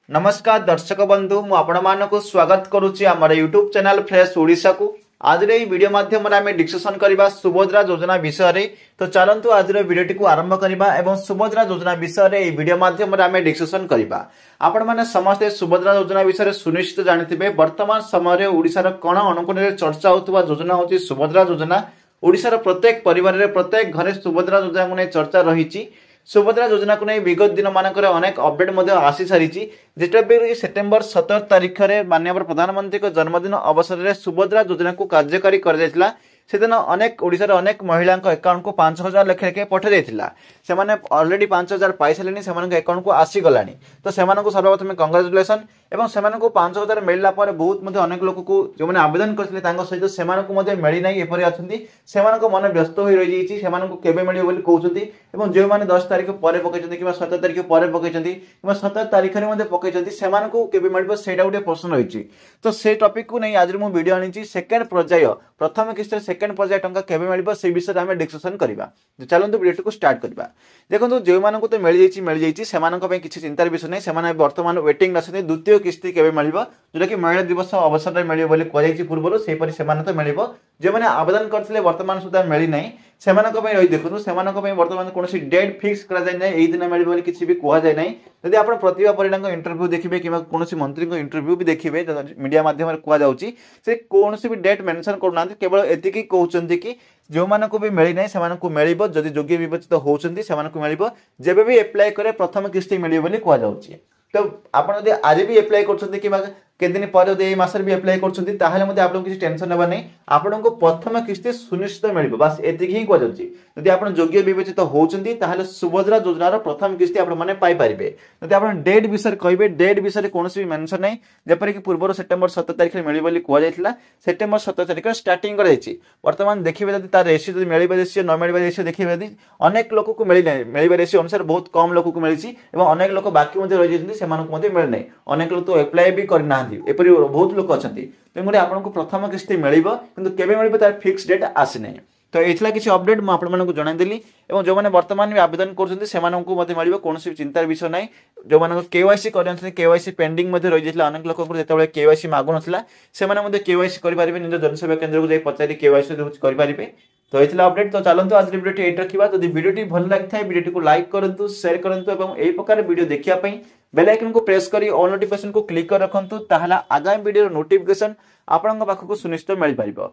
नमस्कार दर्शक बंधु मुझे स्वागत करुच्ची आम यूट्यूब चैनल फ्रेश ओडिशा को आज वीडियो माध्यम आम डिस्कसन करबा सुभद्रा योजना विषय रे। तो चलतु आज वीडियो को आरंभ करबा एवं सुभद्रा योजना विषय रे वीडियो माध्यम आम डिस्कसन करबा। आपण माने समस्त सुभद्रा योजना विषय सुनिश्चित जानिथिबे वर्तमान समय ओडिशार कोण अनुकोण चर्चा होतबा योजना होची सुभद्रा योजना। ओडिशार प्रत्येक परिवार रे प्रत्येक घरे सुभद्रा योजना को नै चर्चा रही। सुभद्रा योजना को नहीं विगत दिन मानक अनेक अपडेट आसी सारी जिते सेप्टेम्बर 17 तारीख में माननीय प्रधानमंत्री जन्मदिन अवसर में सुभद्रा योजना को कार्यकारी कर सेदिन अनेक ओडिशार अनेक महिला अकाउंट को 5,000 लेखे पठाई से ऑलरेडी 5,000 पाई सारे से अकाउंट को आसीगला। तो से सर्वप्रथम कंग्रेचुलेसन एवं से 5,000 मिलला बहुत अनेक लोक को जो मैंने आवेदन करते सहित से मिली ना एपरी अच्छी से मन व्यस्त हो रही केवे मिले कहते जो मैंने 10 तारीख पर पकड़ कि 17 तारीख पर पकड़ कि 17 तारीख में पकड़ से मिल से गोटे प्रश्न रही। तो से टपिक को नहीं आज मुझे वीडियो आनी सेकेंड पर्याय प्रथम किस्त सेकेंड पर्याय टंका केवे मिल से विषय में डिस्कसन करवा। चलते वीडियो को स्टार्ट करवा। देखो जो मानक तो मिल जाइए से किसी चिंतार विषय नहीं से बर्तमान वेटिंग अच्छे द्वितीय किस्ती केवे मिल जोटा कि महिला दिवस अवसर में मिले कहुई पूर्व से तो मिल जो मैंने आवेदन करते वर्तमान सुधा मिलना से रही देखो से बर्तमान कौन डेट फिक्स दिन मिले किसी भी कहुए ना। यदि आप प्रतिभा परिड़ा इंटरव्यू देखिए कि कौन मंत्री इंटरव्यू भी देखिए मीडिया माध्यम कहुई से कौन भी डेट मेंशन करना केवल एतिकी कहते कि जो मानक भी मिलना से मिल जदि योग्य विवेचित होती से मिल जब भी एप्लाय करे प्रथम किस्ती मिले कहुई। तो आप आज भी एप्लाय कर दिन पर मसर भी एप्लाय कर किसी टेंशन ना नहीं आपको प्रथम किस्ती सुनिश्चित मिल बस एतिक ही कहुच्छी। आप योग्य विवेचित होती सुभद्रा योजनार प्रथम किस्ती आपरे। जब आप डेट विषय कहे डेट विषय कौन भी मेंशन नहीं जपरिक पूर्व सेप्टेम्बर 17 तारीख में मिले कहला सेप्टेम्बर 17 तारीख स्टार्टिंग बर्तमान देखिए जब तार रेसियो मिले रेसियो न मिले रेसियो देखिए अनेक लोक को मिलना मिले रेसियो अनुसार बहुत कम लोक को मिली अनेक लोक बाकी रही मिलना अनेक लोग तो एप्लाय भी करना एपरी बहुत लोक अच्छा तेणुकर आपको प्रथम किस्ती मिल कि तार फिक्स डेट आसी ना। तो ये किसी अपडेट मुझे जनईदेली और जो मैंने बर्तमान भी आवेदन कर मिले कौन चिंतार विषय ना। जो मैंने केवाईसी कर केवाईसी पेंडिंग रही जाता अनेक लोक जो केवाईसी मागु ना से केवाईसी करेंगे निज जनसेवा केन्द्र को पचारि केवाईसी करेंगे। तो ये अपडेट। तो चलते आज वीडियो ये रखा। तो वीडियो भल लगी वीडियो को लाइक करूँ शेयर करूँ और यही प्रकार वीडियो देखापी बेल आइकन को प्रेस कर ऑल नोटिफिकेशन को क्लिक कर रखुँ आगामी वीडियो नोटिफिकेशन आपको सुनिश्चित मिल पार।